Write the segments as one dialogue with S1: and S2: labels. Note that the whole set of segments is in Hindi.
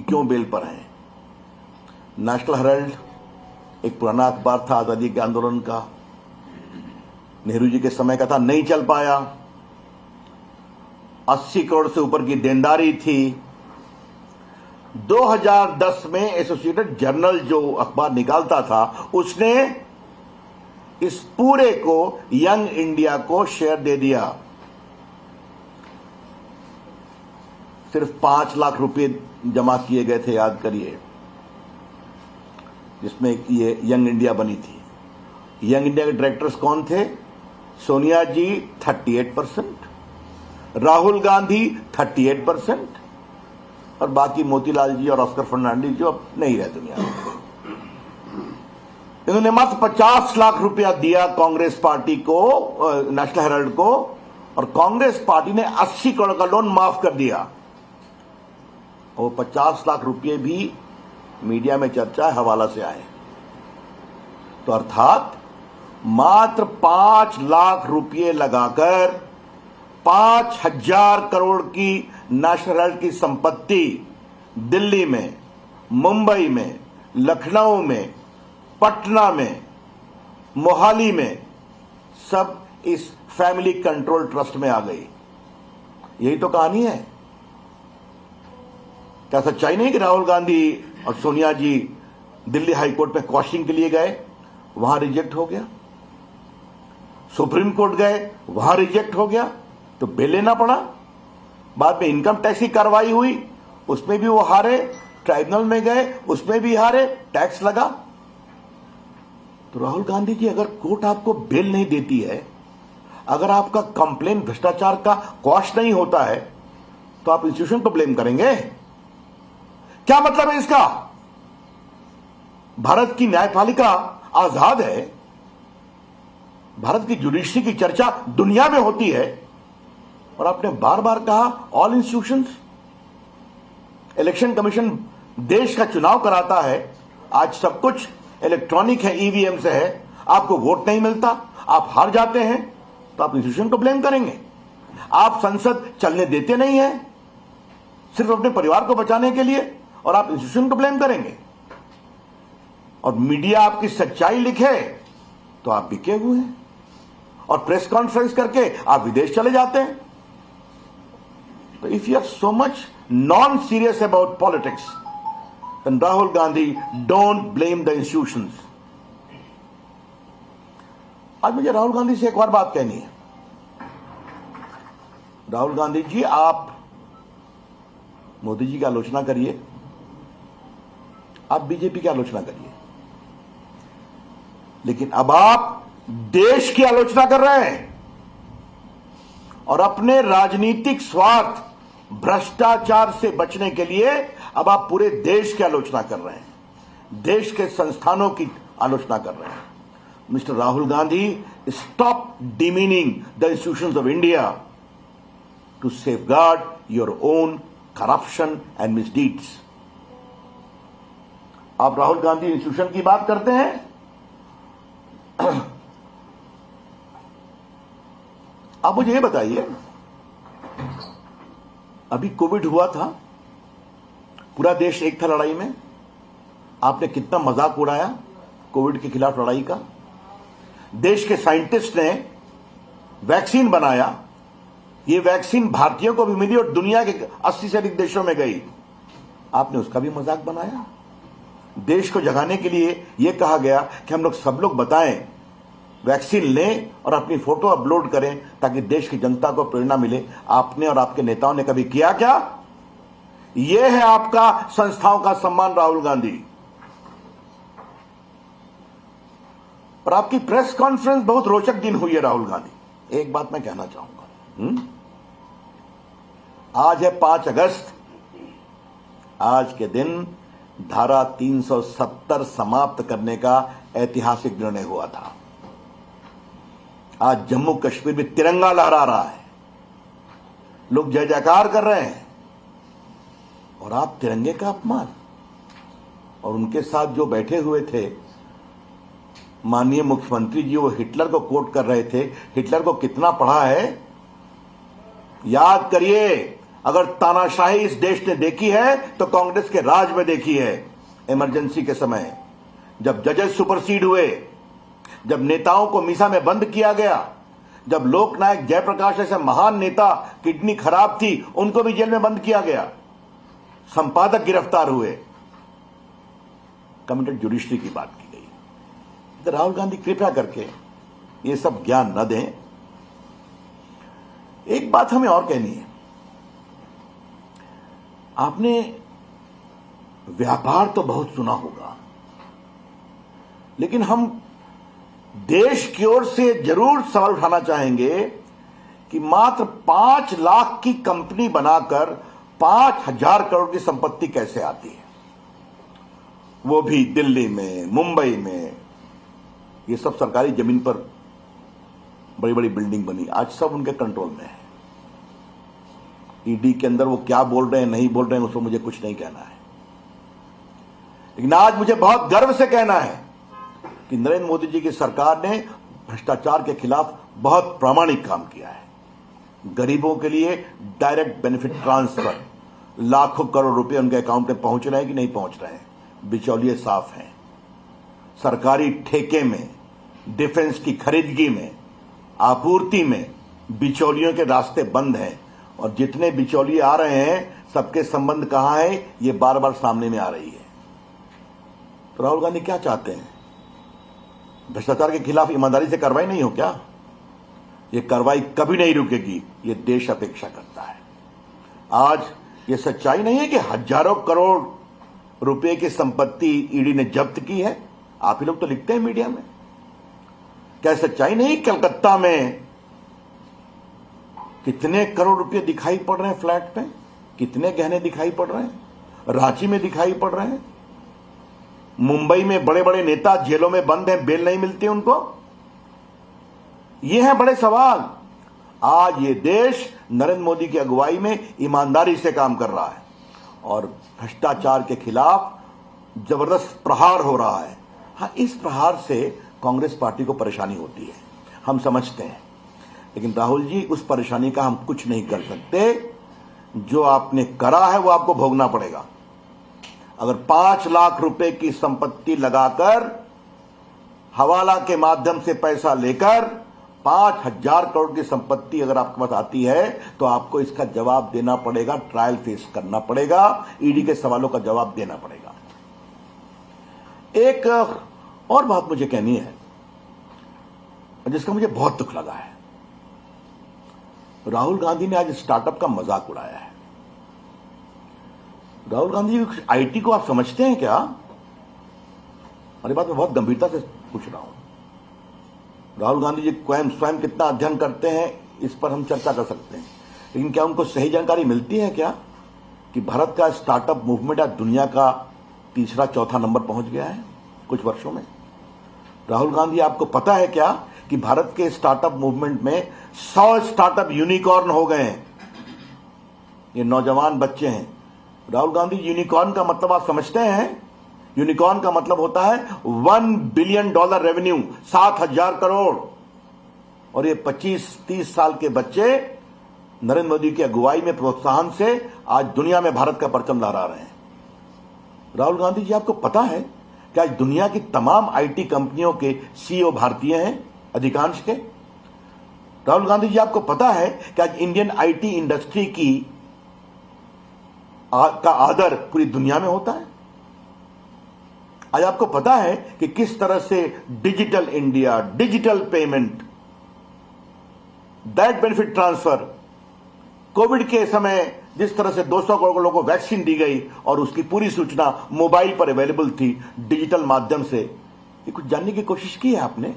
S1: क्यों बेल पर हैं। नेशनल हेराल्ड एक पुराना अखबार था आजादी के आंदोलन का, नेहरू जी के समय का था, नहीं चल पाया। 80 करोड़ से ऊपर की देनदारी थी। 2010 में एसोसिएटेड जर्नल जो अखबार निकालता था, उसने इस पूरे को यंग इंडिया को शेयर दे दिया। सिर्फ 5 लाख रुपए जमा किए गए थे, याद करिए, जिसमें ये यंग इंडिया बनी थी। यंग इंडिया के डायरेक्टर्स कौन थे? सोनिया जी 38%, राहुल गांधी 38%, और बाकी मोतीलाल जी और ऑस्कर फर्नांडिस जो अब नहीं रहे दुनिया में। इन्होंने मात्र 50 लाख रुपया दिया कांग्रेस पार्टी को, नेशनल हेराल्ड को, और कांग्रेस पार्टी ने 80 करोड़ का लोन माफ कर दिया। और 50 लाख रुपये भी मीडिया में चर्चा है, हवाला से आए। तो अर्थात मात्र 5 लाख रुपये लगाकर 5000 करोड़ की नेशनल हेराल्ड की संपत्ति दिल्ली में, मुंबई में, लखनऊ में, पटना में, मोहाली में, सब इस फैमिली कंट्रोल ट्रस्ट में आ गई। यही तो कहानी है। क्या सच्चाई नहीं कि राहुल गांधी और सोनिया जी दिल्ली हाईकोर्ट में क्वेश्चनिंग के लिए गए, वहां रिजेक्ट हो गया। सुप्रीम कोर्ट गए, वहां रिजेक्ट हो गया, तो बेल लेना पड़ा। बाद में इनकम टैक्स की कार्रवाई हुई, उसमें भी वो हारे। ट्राइब्यूनल में गए, उसमें भी हारे, टैक्स लगा। तो राहुल गांधी जी, अगर कोर्ट आपको बेल नहीं देती है, अगर आपका कंप्लेन भ्रष्टाचार का क्वाश नहीं होता है, तो आप इंस्टीट्यूशन को ब्लेम करेंगे? क्या मतलब है इसका? भारत की न्यायपालिका आजाद है, भारत की जुडिशरी की चर्चा दुनिया में होती है, और आपने बार बार कहा ऑल इंस्टीट्यूशंस। इलेक्शन कमीशन देश का चुनाव कराता है, आज सब कुछ इलेक्ट्रॉनिक है, ईवीएम से है, आपको वोट नहीं मिलता, आप हार जाते हैं, तो आप इंस्टीट्यूशन को ब्लेम करेंगे। आप संसद चलने देते नहीं है सिर्फ अपने परिवार को बचाने के लिए, और आप इंस्टीट्यूशन को ब्लेम करेंगे। और मीडिया आपकी सच्चाई लिखे तो आप बिके हुए हैं, और प्रेस कॉन्फ्रेंस करके आप विदेश चले जाते हैं। तो if you are so much non serious about politics, then Rahul Gandhi, don't blame the institutions. आज मुझे राहुल गांधी से एक और बात कहनी है। राहुल गांधी जी, आप मोदी जी की आलोचना करिए, आप बीजेपी की आलोचना करिए, लेकिन अब आप देश की आलोचना कर रहे हैं, और अपने राजनीतिक स्वार्थ, भ्रष्टाचार से बचने के लिए अब आप पूरे देश की आलोचना कर रहे हैं, देश के संस्थानों की आलोचना कर रहे हैं। Mister Rahul Gandhi, stop demeaning the institutions of India to safeguard your own corruption and misdeeds. आप राहुल गांधी इंस्टीट्यूशन की बात करते हैं, आप मुझे ये बताइए, अभी कोविड हुआ था, पूरा देश एक था लड़ाई में, आपने कितना मजाक उड़ाया कोविड के खिलाफ लड़ाई का। देश के साइंटिस्ट ने वैक्सीन बनाया, ये वैक्सीन भारतीयों को भी मिली और दुनिया के 80 से अधिक देशों में गई, आपने उसका भी मजाक बनाया। देश को जगाने के लिए यह कहा गया कि हम लोग सब लोग बताएं, वैक्सीन लें और अपनी फोटो अपलोड करें ताकि देश की जनता को प्रेरणा मिले। आपने और आपके नेताओं ने कभी किया क्या? यह है आपका संस्थाओं का सम्मान, राहुल गांधी। और आपकी प्रेस कॉन्फ्रेंस बहुत रोचक दिन हुई है राहुल गांधी। एक बात मैं कहना चाहूंगा, आज है 5 अगस्त, आज के दिन धारा 370 समाप्त करने का ऐतिहासिक निर्णय हुआ था। आज जम्मू कश्मीर में तिरंगा लहरा रहा है, लोग जय जयकार कर रहे हैं, और आप तिरंगे का अपमान। और उनके साथ जो बैठे हुए थे माननीय मुख्यमंत्री जी, वो हिटलर को कोट कर रहे थे। हिटलर को कितना पढ़ा है याद करिए। अगर तानाशाही इस देश ने देखी है तो कांग्रेस के राज में देखी है। इमरजेंसी के समय जब जजेस सुपरसीड हुए, जब नेताओं को मीसा में बंद किया गया, जब लोकनायक जयप्रकाश जैसे महान नेता किडनी खराब थी उनको भी जेल में बंद किया गया, संपादक गिरफ्तार हुए, कमिटेड जुडिशरी की बात की गई। तो राहुल गांधी कृपया करके ये सब ज्ञान न दें। एक बात हमें और कहनी है, आपने व्यापार तो बहुत सुना होगा, लेकिन हम देश की ओर से जरूर सवाल उठाना चाहेंगे कि मात्र 5 लाख की कंपनी बनाकर 5,000 करोड़ की संपत्ति कैसे आती है, वो भी दिल्ली में, मुंबई में। ये सब सरकारी जमीन पर बड़ी बड़ी बिल्डिंग बनी, आज सब उनके कंट्रोल में है। ईडी के अंदर वो क्या बोल रहे हैं, नहीं बोल रहे हैं, उसको मुझे कुछ नहीं कहना है, लेकिन आज मुझे बहुत गर्व से कहना है कि नरेंद्र मोदी जी की सरकार ने भ्रष्टाचार के खिलाफ बहुत प्रामाणिक काम किया है। गरीबों के लिए डायरेक्ट बेनिफिट ट्रांसफर, लाखों करोड़ रुपए उनके अकाउंट में पहुंच रहे हैं कि नहीं पहुंच रहे हैं, बिचौलिए साफ हैं। सरकारी ठेके में, डिफेंस की खरीदगी में, आपूर्ति में बिचौलियों के रास्ते बंद हैं, और जितने बिचौलिए आ रहे हैं सबके संबंध कहां है, ये बार बार सामने में आ रही है। तो राहुल गांधी क्या चाहते हैं? भ्रष्टाचार के खिलाफ ईमानदारी से कार्रवाई नहीं हो क्या? ये कार्रवाई कभी नहीं रुकेगी, ये देश अपेक्षा करता है। आज ये सच्चाई नहीं है कि हजारों करोड़ रुपए की संपत्ति ईडी ने जब्त की है? आप ही लोग तो लिखते हैं मीडिया में। क्या सच्चाई नहीं कलकत्ता में कितने करोड़ रुपए दिखाई पड़ रहे हैं फ्लैट पे, कितने गहने दिखाई पड़ रहे हैं, रांची में दिखाई पड़ रहे हैं, मुंबई में बड़े बड़े नेता जेलों में बंद हैं, बेल नहीं मिलती उनको। ये हैं बड़े सवाल। आज ये देश नरेंद्र मोदी की अगुवाई में ईमानदारी से काम कर रहा है और भ्रष्टाचार के खिलाफ जबरदस्त प्रहार हो रहा है। हाँ, इस प्रहार से कांग्रेस पार्टी को परेशानी होती है, हम समझते हैं, लेकिन राहुल जी उस परेशानी का हम कुछ नहीं कर सकते। जो आपने करा है वो आपको भोगना पड़ेगा। अगर 5 लाख रुपए की संपत्ति लगाकर हवाला के माध्यम से पैसा लेकर 5,000 करोड़ की संपत्ति अगर आपके पास आती है तो आपको इसका जवाब देना पड़ेगा, ट्रायल फेस करना पड़ेगा, ईडी के सवालों का जवाब देना पड़ेगा। एक और बात मुझे कहनी है जिसका मुझे बहुत दुख लगा है। राहुल गांधी ने आज स्टार्टअप का मजाक उड़ाया है। राहुल गांधी जी, आईटी को आप समझते हैं क्या? अरे बात मैं बहुत गंभीरता से पूछ रहा हूं। राहुल गांधी जी स्वयं कितना अध्ययन करते हैं इस पर हम चर्चा कर सकते हैं, लेकिन क्या उनको सही जानकारी मिलती है क्या कि भारत का स्टार्टअप मूवमेंट आज दुनिया का तीसरा चौथा नंबर पहुंच गया है कुछ वर्षों में? राहुल गांधी, आपको पता है क्या कि भारत के स्टार्टअप मूवमेंट में 100 स्टार्टअप यूनिकॉर्न हो गए हैं? ये नौजवान बच्चे हैं। राहुल गांधी, यूनिकॉर्न का मतलब आप समझते हैं? यूनिकॉर्न का मतलब होता है $1 बिलियन रेवेन्यू, 7,000 करोड़। और ये 25-30 साल के बच्चे नरेंद्र मोदी की अगुवाई में, प्रोत्साहन से आज दुनिया में भारत का परचम लहरा रहे हैं। राहुल गांधी जी, आपको पता है कि आज दुनिया की तमाम आईटी कंपनियों के सीईओ भारतीय हैं, अधिकांश के? राहुल गांधी जी, आपको पता है कि आज इंडियन आईटी इंडस्ट्री का आदर पूरी दुनिया में होता है? आज आपको पता है कि किस तरह से digital India, digital payment, direct benefit transfer, Covid के समय जिस तरह से 200 करोड़ लोगों को वैक्सीन दी गई और उसकी पूरी सूचना मोबाइल पर अवेलेबल थी डिजिटल माध्यम से, ये कुछ जानने की कोशिश की है आपने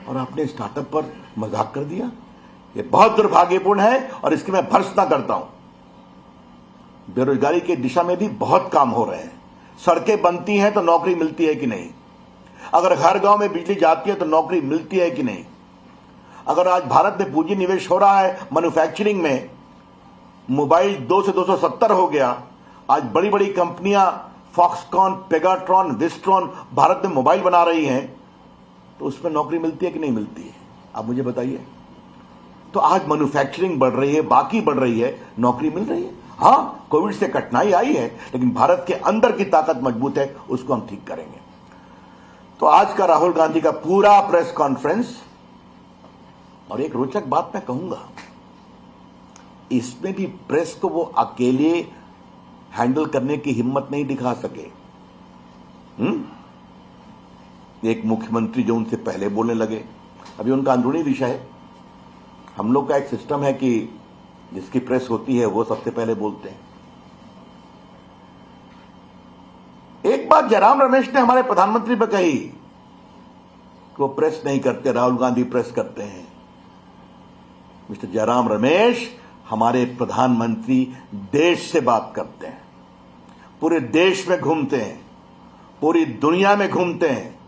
S1: और आपने स्टार्टअप पर मजाक कर दिया। ये बहुत दुर्भाग्यपूर्ण है और इसकी मैं भर्त्सना करता हूं। बेरोजगारी की दिशा में भी बहुत काम हो रहे हैं। सड़कें बनती हैं तो नौकरी मिलती है कि नहीं? अगर हर गांव में बिजली जाती है तो नौकरी मिलती है कि नहीं? अगर आज भारत में पूंजी निवेश हो रहा है मैन्युफैक्चरिंग में, मोबाइल 2 से 270 हो गया, आज बड़ी बड़ी कंपनियां फॉक्सकॉन, पेगाट्रॉन, विस्ट्रॉन भारत में मोबाइल बना रही हैं, तो उसमें नौकरी मिलती है कि नहीं मिलती है? आप मुझे बताइए। तो आज मैन्युफैक्चरिंग बढ़ रही है, बाकी बढ़ रही है, नौकरी मिल रही है। हां, कोविड से कठिनाई आई है, लेकिन भारत के अंदर की ताकत मजबूत है, उसको हम ठीक करेंगे। तो आज का राहुल गांधी का पूरा प्रेस कॉन्फ्रेंस, और एक रोचक बात मैं कहूंगा, इसमें भी प्रेस को वो अकेले हैंडल करने की हिम्मत नहीं दिखा सके। एक मुख्यमंत्री जो उनसे पहले बोलने लगे, अभी उनका अंदरूनी विषय है। हम लोग का एक सिस्टम है कि जिसकी प्रेस होती है वो सबसे पहले बोलते हैं। एक बात जयराम रमेश ने हमारे प्रधानमंत्री पर कही कि वो प्रेस नहीं करते, राहुल गांधी प्रेस करते हैं। मिस्टर जयराम रमेश, हमारे प्रधानमंत्री देश से बात करते हैं, पूरे देश में घूमते हैं, पूरी दुनिया में घूमते हैं,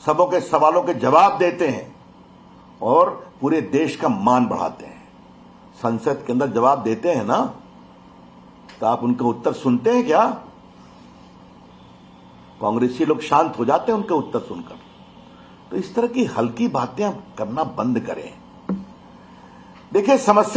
S1: सबों के सवालों के जवाब देते हैं और पूरे देश का मान बढ़ाते हैं। संसद के अंदर जवाब देते हैं ना, तो आप उनका उत्तर सुनते हैं क्या? कांग्रेसी लोग शांत हो जाते हैं उनका उत्तर सुनकर। तो इस तरह की हल्की बातें आप करना बंद करें। देखिए, समस्या